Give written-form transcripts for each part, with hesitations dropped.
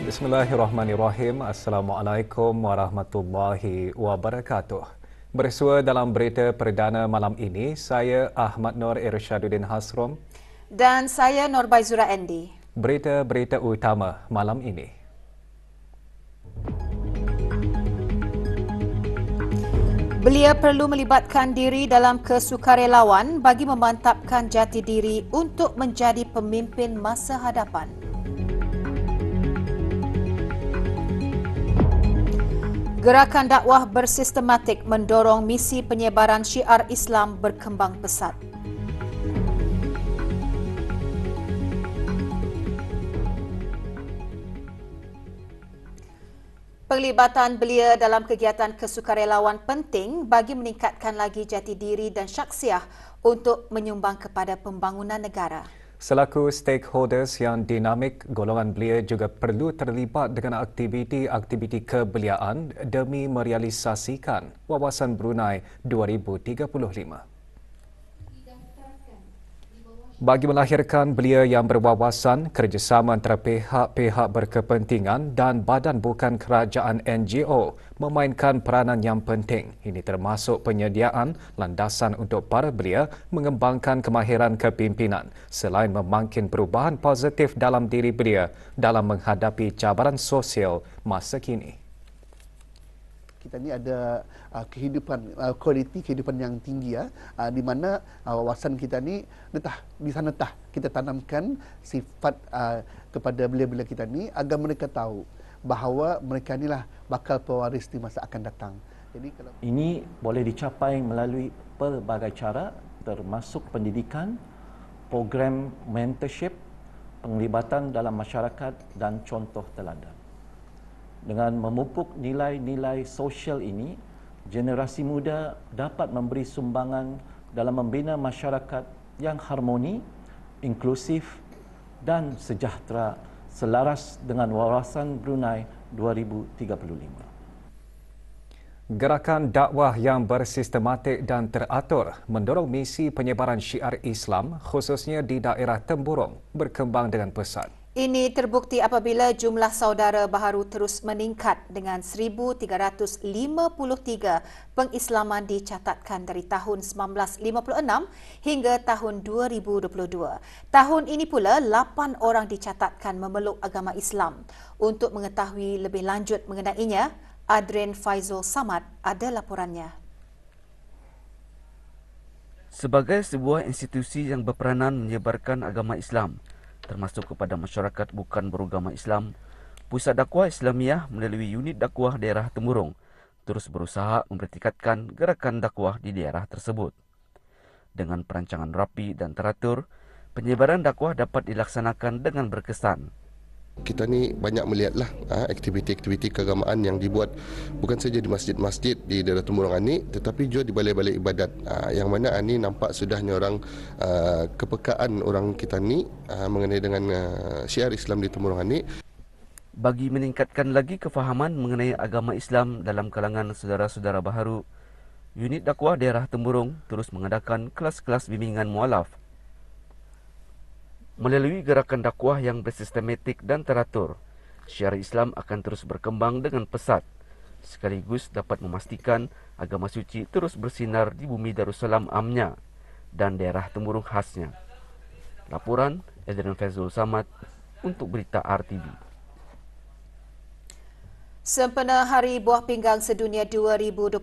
Bismillahirrahmanirrahim. Assalamualaikum warahmatullahi wabarakatuh. Bersua dalam berita perdana malam ini, saya Ahmad Nur Irsyaduddin Hasrom dan saya Norbaizura Andy. Berita-berita utama malam ini. Belia perlu melibatkan diri dalam kesukarelawan bagi memantapkan jati diri untuk menjadi pemimpin masa hadapan. Gerakan dakwah bersistematik mendorong misi penyebaran syiar Islam berkembang pesat. Penglibatan belia dalam kegiatan kesukarelawan penting bagi meningkatkan lagi jati diri dan syakhsiah untuk menyumbang kepada pembangunan negara. Selaku stakeholders yang dinamik, golongan belia juga perlu terlibat dengan aktiviti-aktiviti kebeliaan demi merealisasikan Wawasan Brunei 2035. Bagi melahirkan belia yang berwawasan, kerjasama antara pihak-pihak berkepentingan dan badan bukan kerajaan NGO memainkan peranan yang penting. Ini termasuk penyediaan landasan untuk para belia mengembangkan kemahiran kepimpinan selain memangkin perubahan positif dalam diri belia dalam menghadapi cabaran sosial masa kini. Kita ni ada kehidupan, kualiti kehidupan yang tinggi, di mana wawasan kita ni di sana kita tanamkan sifat kepada belia-belia kita ni agar mereka tahu bahawa mereka inilah bakal pewaris di masa akan datang. Jadi ini boleh dicapai melalui pelbagai cara, termasuk pendidikan, program mentorship, penglibatan dalam masyarakat dan contoh teladan. Dengan memupuk nilai-nilai sosial ini, generasi muda dapat memberi sumbangan dalam membina masyarakat yang harmoni, inklusif dan sejahtera selaras dengan Wawasan Brunei 2035. Gerakan dakwah yang bersistematik dan teratur mendorong misi penyebaran syiar Islam khususnya di daerah Temburong berkembang dengan pesat. Ini terbukti apabila jumlah saudara baharu terus meningkat dengan 1,353 pengislaman dicatatkan dari tahun 1956 hingga tahun 2022. Tahun ini pula 8 orang dicatatkan memeluk agama Islam. Untuk mengetahui lebih lanjut mengenainya, Adrian Faizul Samad ada laporannya. Sebagai sebuah institusi yang berperanan menyebarkan agama Islam, termasuk kepada masyarakat bukan beragama Islam, Pusat Dakwah Islamiah melalui unit dakwah daerah Temburong terus berusaha mempertingkatkan gerakan dakwah di daerah tersebut. Dengan perancangan rapi dan teratur, penyebaran dakwah dapat dilaksanakan dengan berkesan. Kita ni banyak melihatlah aktiviti-aktiviti keagamaan yang dibuat bukan saja di masjid-masjid di daerah Temburong ini, tetapi juga di balai-balai ibadat. Yang mana ini nampak sudahnya orang kepekaan orang kita ni mengenai dengan syiar Islam di Temburong ini. Bagi meningkatkan lagi kefahaman mengenai agama Islam dalam kalangan saudara-saudara baharu, unit dakwah daerah Temburong terus mengadakan kelas-kelas bimbingan mualaf. Melalui gerakan dakwah yang bersistematik dan teratur, syiar Islam akan terus berkembang dengan pesat, sekaligus dapat memastikan agama suci terus bersinar di bumi Darussalam amnya dan daerah Temburong khasnya. Laporan Adrian Faizul Samad untuk Berita RTV. Sempena Hari Buah Pinggang Sedunia 2023,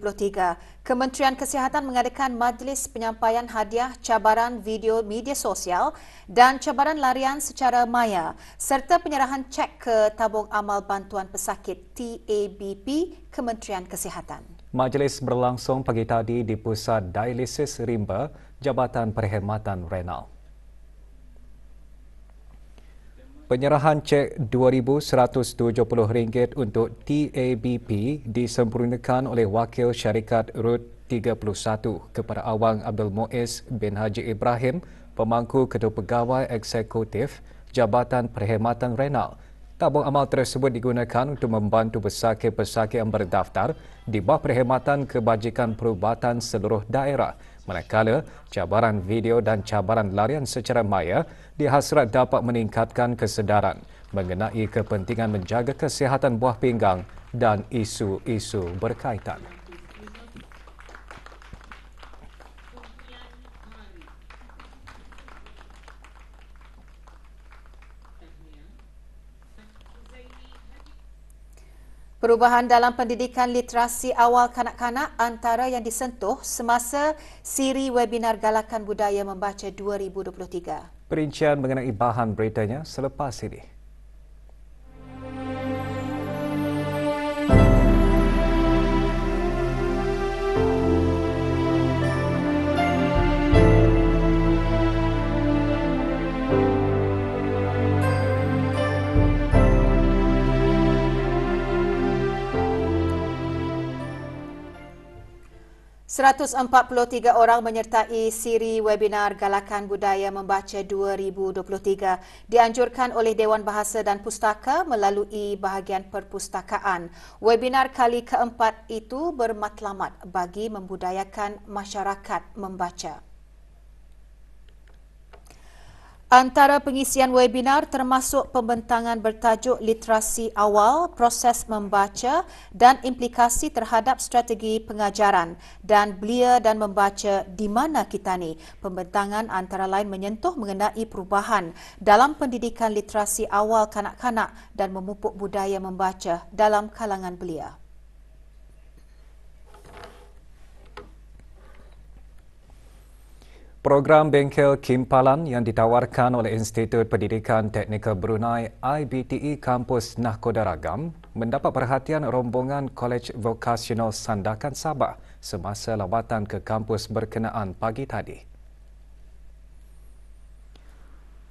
Kementerian Kesihatan mengadakan majlis penyampaian hadiah cabaran video media sosial dan cabaran larian secara maya serta penyerahan cek ke tabung amal bantuan pesakit TABP Kementerian Kesihatan. Majlis berlangsung pagi tadi di Pusat Dialisis Rimba, Jabatan Perkhidmatan Renal. Penyerahan cek RM2,170 untuk TABP disempurnakan oleh Wakil Syarikat RUT 31 kepada Awang Abdul Muiz bin Haji Ibrahim, Pemangku Ketua Pegawai Eksekutif Jabatan Perkhidmatan Renal. Tabung amal tersebut digunakan untuk membantu pesakit-pesakit yang berdaftar di bawah Perkhidmatan Kebajikan Perubatan seluruh daerah Manakala cabaran video dan cabaran larian secara maya dihasrat dapat meningkatkan kesedaran mengenai kepentingan menjaga kesihatan buah pinggang dan isu-isu berkaitan. Perubahan dalam pendidikan literasi awal kanak-kanak antara yang disentuh semasa siri webinar Galakan Budaya Membaca 2023. Perincian mengenai bahan beritanya selepas ini. ...143 orang menyertai siri webinar Galakan Budaya Membaca 2023 dianjurkan oleh Dewan Bahasa dan Pustaka melalui bahagian perpustakaan. Webinar kali keempat itu bermatlamat bagi membudayakan masyarakat membaca. Antara pengisian webinar termasuk pembentangan bertajuk literasi awal, proses membaca dan implikasi terhadap strategi pengajaran dan belia dan membaca di mana kita ni. Pembentangan antara lain menyentuh mengenai perubahan dalam pendidikan literasi awal kanak-kanak dan memupuk budaya membaca dalam kalangan belia. Program Bengkel Kimpalan yang ditawarkan oleh Institut Pendidikan Teknikal Brunei IBTE Kampus Nahkoda Ragam mendapat perhatian rombongan Kolej Vokasional Sandakan Sabah semasa lawatan ke kampus berkenaan pagi tadi.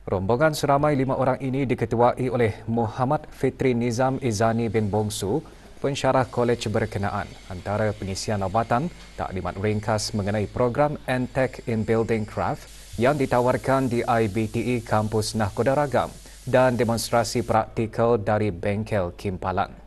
Rombongan seramai 5 orang ini diketuai oleh Muhammad Fitri Nizam Izani bin Bongsu, pensyarah kolej berkenaan. Antara pengisian lawatan, taklimat ringkas mengenai program N-Tech in Building Craft yang ditawarkan di IBTE Kampus Nahkoda Ragam dan demonstrasi praktikal dari Bengkel Kimpalan.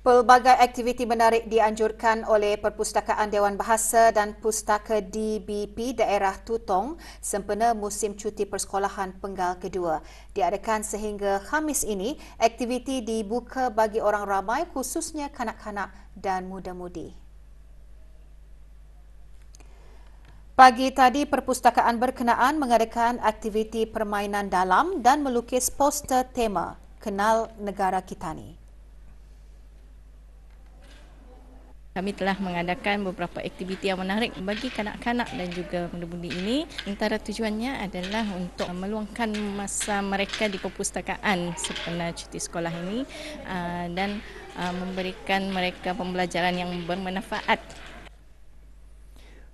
Pelbagai aktiviti menarik dianjurkan oleh Perpustakaan Dewan Bahasa dan Pustaka DBP Daerah Tutong sempena musim cuti persekolahan penggal kedua. Diadakan sehingga Khamis ini, aktiviti dibuka bagi orang ramai khususnya kanak-kanak dan muda-mudi. Pagi tadi, Perpustakaan berkenaan mengadakan aktiviti permainan dalam dan melukis poster tema Kenal Negara Kita Ni. Kami telah mengadakan beberapa aktiviti yang menarik bagi kanak-kanak dan juga muda-mudi ini. Antara tujuannya adalah untuk meluangkan masa mereka di perpustakaan sempena cuti sekolah ini dan memberikan mereka pembelajaran yang bermanfaat.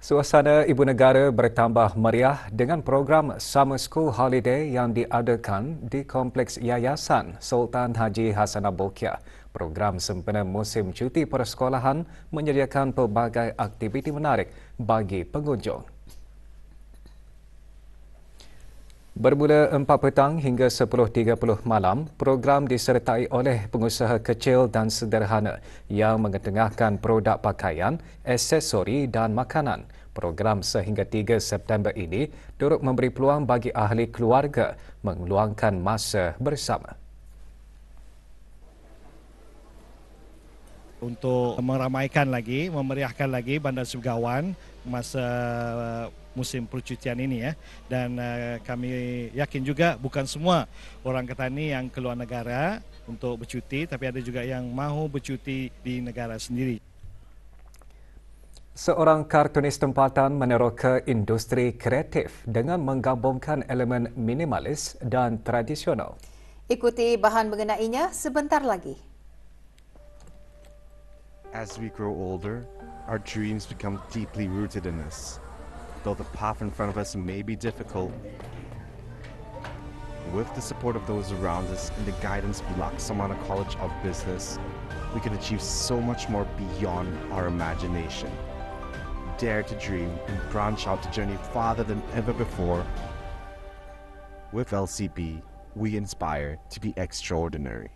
Suasana Ibu Negara bertambah meriah dengan program Summer School Holiday yang diadakan di Kompleks Yayasan Sultan Haji Hassanah Bolkiah. Program sempena musim cuti persekolahan menyediakan pelbagai aktiviti menarik bagi pengunjung. Bermula 4 petang hingga 10.30 malam, program disertai oleh pengusaha kecil dan sederhana yang mengetengahkan produk pakaian, aksesori dan makanan. Program sehingga 3 September ini turut memberi peluang bagi ahli keluarga meluangkan masa bersama. Untuk meramaikan lagi, memeriahkan lagi Bandar Sebegawan masa musim percutian ini ya. Dan kami yakin juga bukan semua orang Ketani yang keluar negara untuk bercuti, tapi ada juga yang mahu bercuti di negara sendiri. Seorang kartunis tempatan meneroka industri kreatif dengan menggabungkan elemen minimalis dan tradisional. Ikuti bahan mengenainya sebentar lagi. As we grow older, our dreams become deeply rooted in us. Though the path in front of us may be difficult, with the support of those around us and the guidance of Laksamana College of Business, we can achieve so much more beyond our imagination. Dare to dream and branch out to journey farther than ever before. With LCB, we inspire to be extraordinary.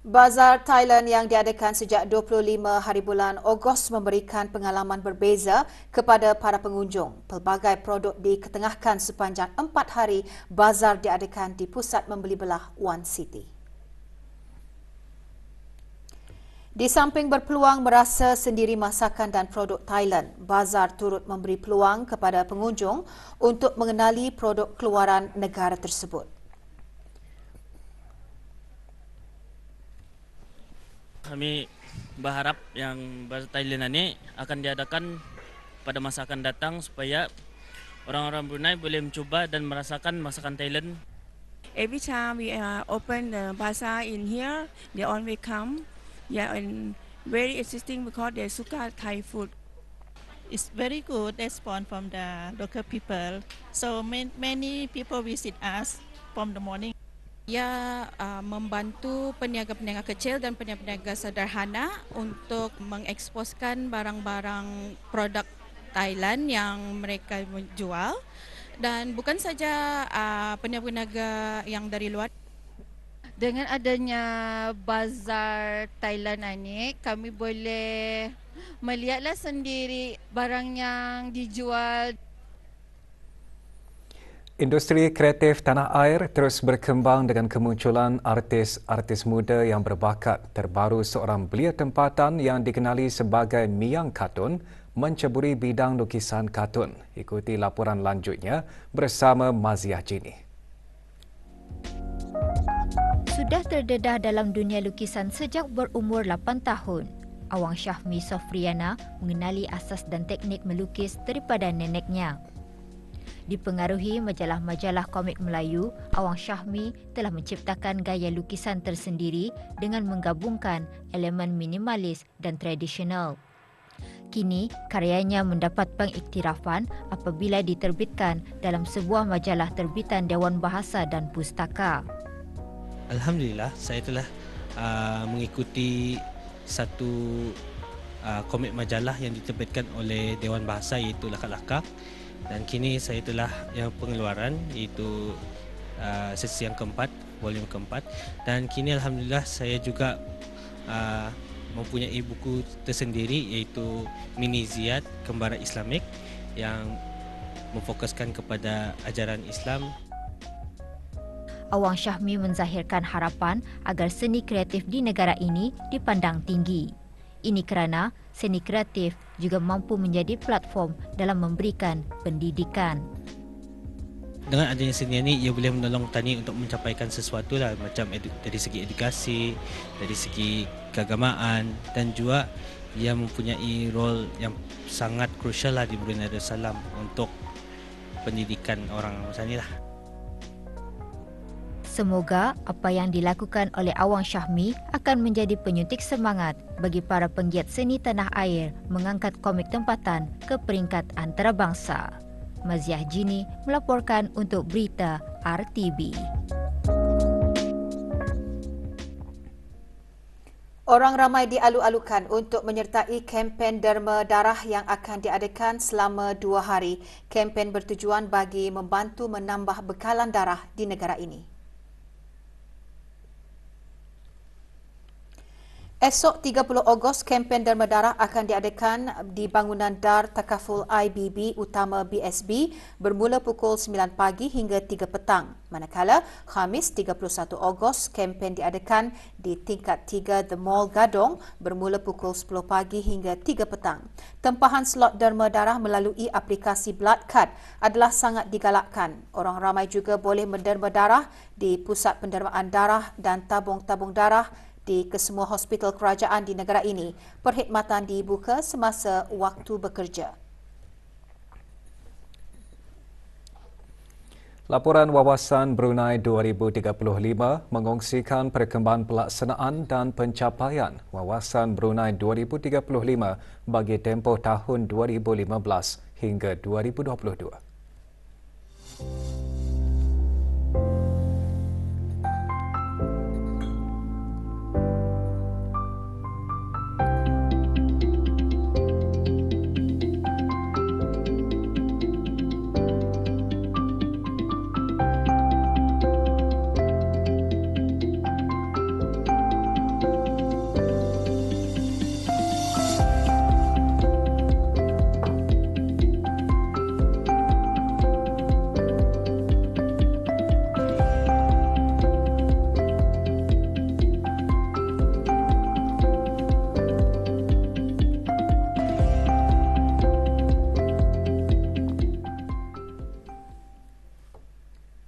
Bazar Thailand yang diadakan sejak 25 hari bulan Ogos memberikan pengalaman berbeza kepada para pengunjung. Pelbagai produk diketengahkan sepanjang 4 hari bazar diadakan di pusat membeli belah One City. Di samping berpeluang merasa sendiri masakan dan produk Thailand, bazar turut memberi peluang kepada pengunjung untuk mengenali produk keluaran negara tersebut. Kami berharap yang Bazar Thailand ini akan diadakan pada masa akan datang supaya orang-orang Brunei boleh mencuba dan merasakan masakan Thailand. Every time we open the bazaar in here, they always come. Yeah, and very existing because they suka Thai food. It's very good response from the local people. So many people visit us from the morning. Ia membantu peniaga-peniaga kecil dan peniaga-peniaga sederhana untuk mengeksposkan barang-barang produk Thailand yang mereka jual, dan bukan saja peniaga-peniaga yang dari luar. Dengan adanya bazar Thailand ini, kami boleh melihatlah sendiri barang yang dijual. Industri kreatif tanah air terus berkembang dengan kemunculan artis-artis muda yang berbakat. Terbaru seorang belia tempatan yang dikenali sebagai Miang Katun menceburi bidang lukisan katun. Ikuti laporan lanjutnya bersama Maziah Jini. Sudah terdedah dalam dunia lukisan sejak berumur 8 tahun, Awang Syahmi Sofriana mengenali asas dan teknik melukis daripada neneknya. Dipengaruhi majalah-majalah komik Melayu, Awang Syahmi telah menciptakan gaya lukisan tersendiri dengan menggabungkan elemen minimalis dan tradisional. Kini, karyanya mendapat pengiktirafan apabila diterbitkan dalam sebuah majalah terbitan Dewan Bahasa dan Pustaka. Alhamdulillah, saya telah mengikuti satu komik majalah yang diterbitkan oleh Dewan Bahasa, iaitu Lakak-Lakak. Dan kini saya telah yang pengeluaran, iaitu sesi yang keempat, volume keempat. Dan kini Alhamdulillah saya juga mempunyai buku tersendiri, iaitu Mini Ziyad Kembara Islamik yang memfokuskan kepada ajaran Islam. Awang Syahmi menzahirkan harapan agar seni kreatif di negara ini dipandang tinggi. Ini kerana seni kreatif juga mampu menjadi platform dalam memberikan pendidikan. Dengan adanya seni ini, ia boleh menolong tani untuk mencapaikan sesuatu lah, macam dari segi edukasi, dari segi keagamaan, dan juga ia mempunyai role yang sangat krusial lah di Brunei Darussalam untuk pendidikan orang macam ni lah. Semoga apa yang dilakukan oleh Awang Syahmi akan menjadi penyuntik semangat bagi para penggiat seni tanah air mengangkat komik tempatan ke peringkat antarabangsa. Maziah Jini melaporkan untuk Berita RTB. Orang ramai dialu-alukan untuk menyertai kempen derma darah yang akan diadakan selama 2 hari. Kempen bertujuan bagi membantu menambah bekalan darah di negara ini. Esok 30 Ogos, kempen derma darah akan diadakan di bangunan Dar Takaful IBB utama BSB bermula pukul 9 pagi hingga 3 petang. Manakala Khamis 31 Ogos, kempen diadakan di tingkat 3 The Mall Gadong bermula pukul 10 pagi hingga 3 petang. Tempahan slot derma darah melalui aplikasi Blood Card adalah sangat digalakkan. Orang ramai juga boleh menderma darah di pusat pendermaan darah dan tabung-tabung darah di kesemua hospital kerajaan di negara ini. Perkhidmatan dibuka semasa waktu bekerja. Laporan Wawasan Brunei 2035 mengongsikan perkembangan pelaksanaan dan pencapaian Wawasan Brunei 2035 bagi tempoh tahun 2015 hingga 2022.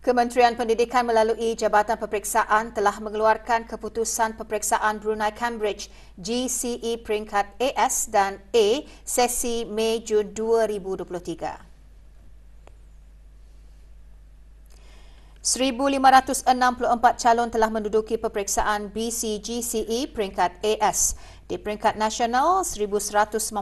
Kementerian Pendidikan melalui Jabatan Peperiksaan telah mengeluarkan keputusan peperiksaan Brunei Cambridge GCE peringkat AS dan A sesi Mei-Jun 2023. 1,564 calon telah menduduki peperiksaan BCGCE peringkat AS. Di peringkat nasional, 1,199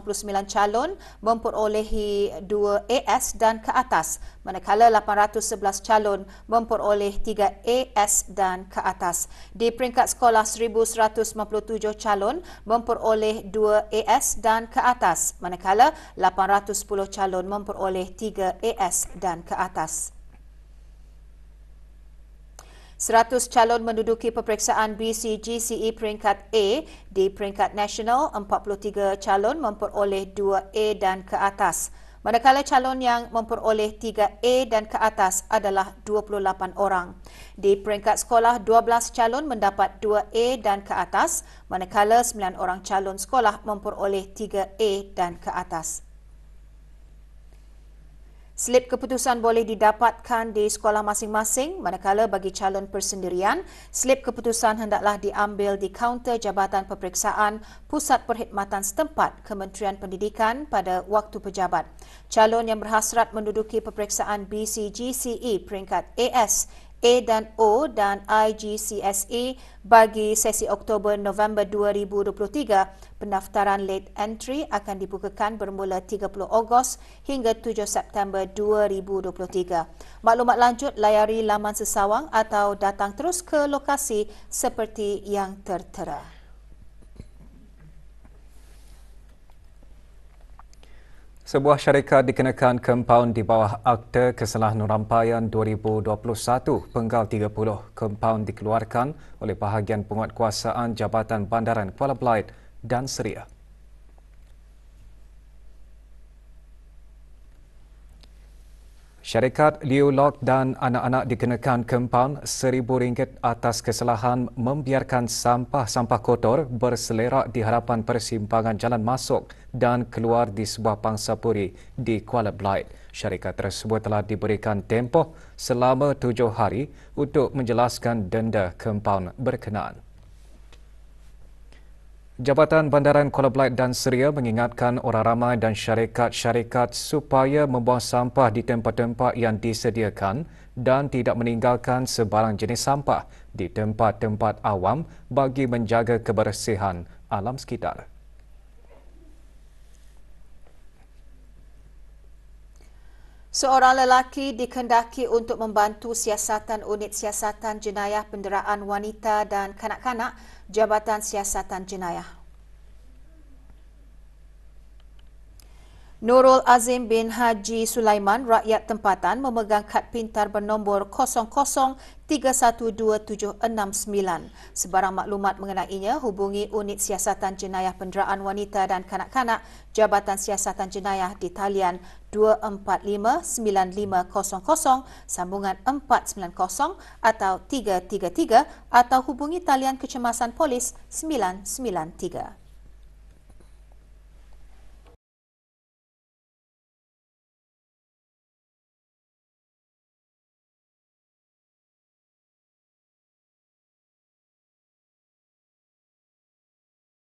calon memperolehi 2 AS dan ke atas, manakala 811 calon memperoleh 3 AS dan ke atas. Di peringkat sekolah, 1,157 calon memperoleh 2 AS dan ke atas, manakala 810 calon memperoleh 3 AS dan ke atas. 100 calon menduduki peperiksaan BCGCE peringkat A. Di peringkat nasional, 43 calon memperoleh 2A dan ke atas. Manakala calon yang memperoleh 3A dan ke atas adalah 28 orang. Di peringkat sekolah, 12 calon mendapat 2A dan ke atas, manakala 9 orang calon sekolah memperoleh 3A dan ke atas. Slip keputusan boleh didapatkan di sekolah masing-masing, manakala bagi calon persendirian, slip keputusan hendaklah diambil di kaunter Jabatan Peperiksaan Pusat Perkhidmatan setempat Kementerian Pendidikan pada waktu pejabat. Calon yang berhasrat menduduki peperiksaan BCGCE peringkat AS, A dan O dan IGCSE bagi sesi Oktober-November 2023, pendaftaran late entry akan dibukakan bermula 30 Ogos hingga 7 September 2023. Maklumat lanjut layari laman sesawang atau datang terus ke lokasi seperti yang tertera. Sebuah syarikat dikenakan kompaun di bawah Akta Kesalahnurampaian 2021 penggal 30. Kompaun dikeluarkan oleh bahagian penguatkuasaan Jabatan Bandaran Kuala Belait dan Seria. Syarikat Liu Lok dan anak-anak dikenakan kompaun RM1,000 atas kesalahan membiarkan sampah-sampah kotor berselerak di hadapan persimpangan jalan masuk dan keluar di sebuah pangsapuri di Kuala Belait. Syarikat tersebut telah diberikan tempoh selama 7 hari untuk menjelaskan denda kompaun berkenaan. Jabatan Bandaran Kuala Belait dan Seria mengingatkan orang ramai dan syarikat-syarikat supaya membuang sampah di tempat-tempat yang disediakan dan tidak meninggalkan sebarang jenis sampah di tempat-tempat awam bagi menjaga kebersihan alam sekitar. Seorang lelaki dikendaki untuk membantu siasatan Unit Siasatan Jenayah Penderaan Wanita dan Kanak-kanak Jabatan Siasatan Jenayah. Nurul Azim bin Haji Sulaiman, rakyat tempatan, memegang kad pintar bernombor 00312769. Sebarang maklumat mengenainya, hubungi Unit Siasatan Jenayah Penderaan Wanita dan Kanak-kanak Jabatan Siasatan Jenayah di talian 245-9500, sambungan 490 atau 333 atau hubungi talian kecemasan polis 993.